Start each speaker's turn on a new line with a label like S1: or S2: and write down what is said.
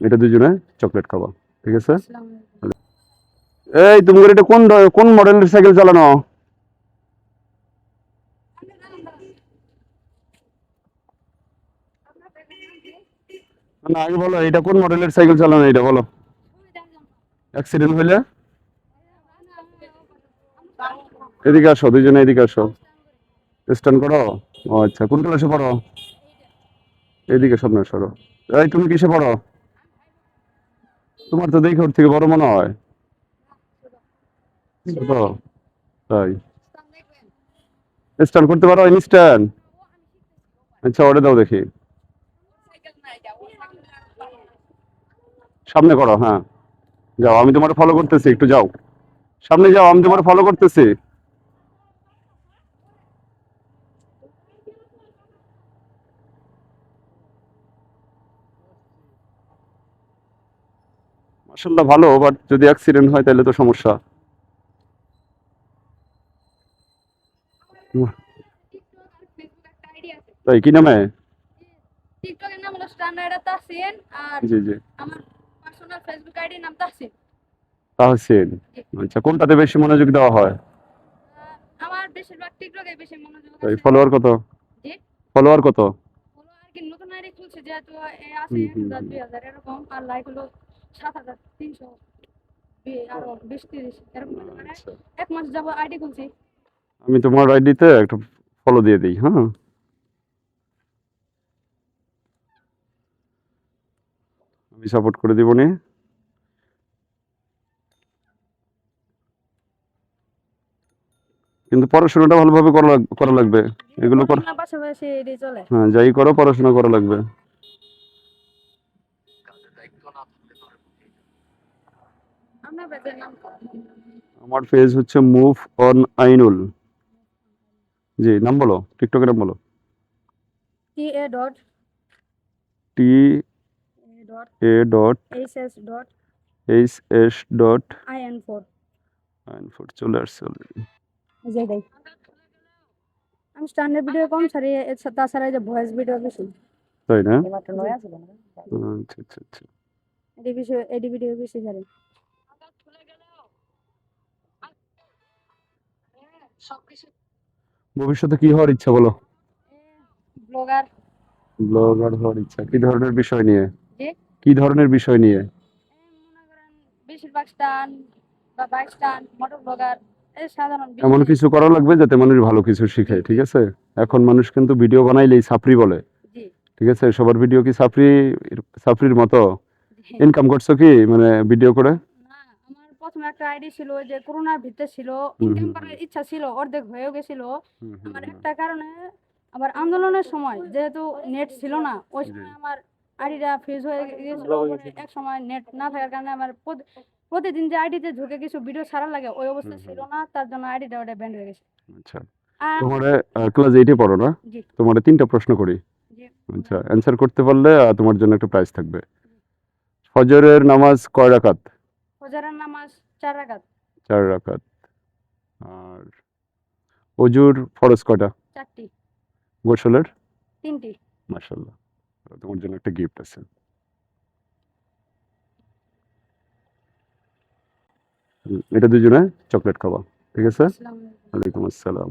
S1: এটা দুজনে চকলেট খাবা, ঠিক আছে?
S2: আসসালামু আলাইকুম।
S1: এই তোমাদের এটা কোন কোন মডেলের সাইকেল চালানো? না আগে বলো এটা কোন মডেলের সাইকেল চালানো, এটা বলো। অ্যাক্সিডেন্ট হইলে এদিকে আসো, দুইজনে এদিকে আসো। স্ট্যান্ড করো। ও আচ্ছা, কোন ক্লাসে পড়ো? এদিকে সামনে সরো। এই তুমি কিসে পড়ো? তোমার তো দেখে ওর থেকে বড় মনে হয়। ছোট? তাই? স্ট্যান্ড করতে পারো ইনস্ট্যান্ট? আচ্ছা ওটা দাও দেখি। সামনে করো, হ্যাঁ। যাও, আমি তোমার ফলো করতেছি, একটু যাও সামনে, যাও আমি তোমার ফলো করতেছি। মাশাআল্লাহ ভালো, বাট যদি অ্যাক্সিডেন্ট হয় তাহলে তো সমস্যা। তাই কি নামে?
S2: টিকটকের নাম হলো স্ট্যান্ডার্ড তাহসিন আর
S1: জি জি।
S2: আমার পার্সোনাল ফেসবুক আইডির নাম তাহসিন।
S1: তাহসিন।
S2: জি।
S1: আচ্ছা, কোনটাতে বেশি মনোযোগ দেওয়া হয়?
S2: আমার বেশিরভাগ টিকটকে বেশি মনোযোগ
S1: তাই?
S2: আছে।
S1: ফলোয়ার কত?
S2: জি।
S1: ফলোয়ার কত?
S2: হলো আর কি নতুন আইডি খুলছে যেহেতু আছে
S1: হুম হুম
S2: 1000
S1: হুম।
S2: 2000 এরকম, আর লাইক হলো 7300, আরো 20 30 এরকম হতে পারে।
S1: আচ্ছা,
S2: এক মাস যাব আইডি খুলছি।
S1: আমি তোমার আইডিতে একটা ফলো দিয়ে দিই, হ্যাঁ। আমি সাপোর্ট করে দিব নি। কিন্তু পড়াশোনাটা ভালোভাবে করা লাগবে। এগুলো কর।
S2: পড়াশোনার পাশাপাশি এটি চলে।
S1: হ্যাঁ, যাই করো পড়াশোনা করা লাগবে।
S2: আপনার পেজের নাম
S1: আমার পেজ হচ্ছে মুভ অন আইনুল। জি, নাম বলো, টিকটকের নাম বলো।
S2: TA dot
S1: T
S2: A dot
S1: A dot
S2: HS dot
S1: H S dot
S2: IN4
S1: আইন4 চলে আসছে অলরেডি।
S2: যেটাই। আমি স্ট্যান্ডার্ড ভিডিও কম ছাড়ি, তাছাড়া এই যে ভয়েস ভিডিও বেশি।
S1: তাই না?
S2: এমাত্র নয় আছে না?
S1: আচ্ছা আচ্ছা আচ্ছা।
S2: এডি ভিডিও বেশি ছাড়ি।
S1: ভবিষ্যতে কি হওয়ার ইচ্ছা বলো?
S2: ব্লগার।
S1: ব্লগার হওয়ার ইচ্ছা, কি ধরনের বিষয় নিয়ে?
S2: জি।
S1: কি ধরনের বিষয় নিয়ে?
S2: মনে করেন বেশিরভাগ স্টান বা বাইক স্টান, মোটর ব্লগার, এই সাধারণ
S1: এমন
S2: বিষয়।
S1: কিছু করা লাগবে যাতে মানুষ ভালো কিছু শিখে,
S2: জি
S1: ঠিক
S2: জি
S1: আছে? এখন মানুষ কিন্তু ভিডিও বানাইলেই সাপ্রি বলে,
S2: জি
S1: ঠিক আছে? সবার ভিডিও কি সাপ্রির মতো?
S2: জি।
S1: ইনকাম করছো কি মানে ভিডিও করে?
S2: না, আমার প্রথমে একটা আইডি ছিল যে করোনার ভিতরে ছিল,
S1: হুম
S2: ইনকাম
S1: হুম
S2: করার
S1: হুম
S2: ইচ্ছা ছিল, অর্ধেক হয়েও গেছিল।
S1: হুম হুম
S2: আমার
S1: হুম।
S2: একটা কারণে আবার আন্দোলনের সময় যেহেতু নেট ছিল না, ওই
S1: জি।
S2: সময় আমার আইডিটা ফ্রিজ হয়ে গিয়েছিল। পরে এক সময় নেট না থাকার কারণে আমার প্রতিদিন যে আইডিতে ঢুকে কিছু ভিডিও ছাড়া লাগে ওই
S1: হুম
S2: অবস্থা ছিল
S1: হুম।
S2: না, তার জন্য আইডিটা ওটা ব্যান্ড হয়ে গেছে।
S1: আচ্ছা,
S2: আর
S1: তোমারে ক্লাস 8 এ পড়ো না?
S2: জি
S1: তোমারে 3টা প্রশ্ন করি।
S2: জি
S1: আচ্ছা, অ্যান্সার করতে পারলে তোমার জন্য একটা প্রাইজ থাকবে।
S2: জি।
S1: ফজরের নামাজ কয় রাকাত?
S2: ফজরের নামাজ 4 রাকাত।
S1: 4 রাকাত। আর অজুর ফরজ কয়টা?
S2: 4টি।
S1: গোসলের?
S2: 3টি।
S1: মাশাআল্লাহ, তোমার জন্য একটা গিফট আছে। এটা দুজনে চকলেট খাবা, ঠিক আছে?
S2: আসসালামু আলাইকুম।
S1: ওয়ালাইকুম আসসালাম।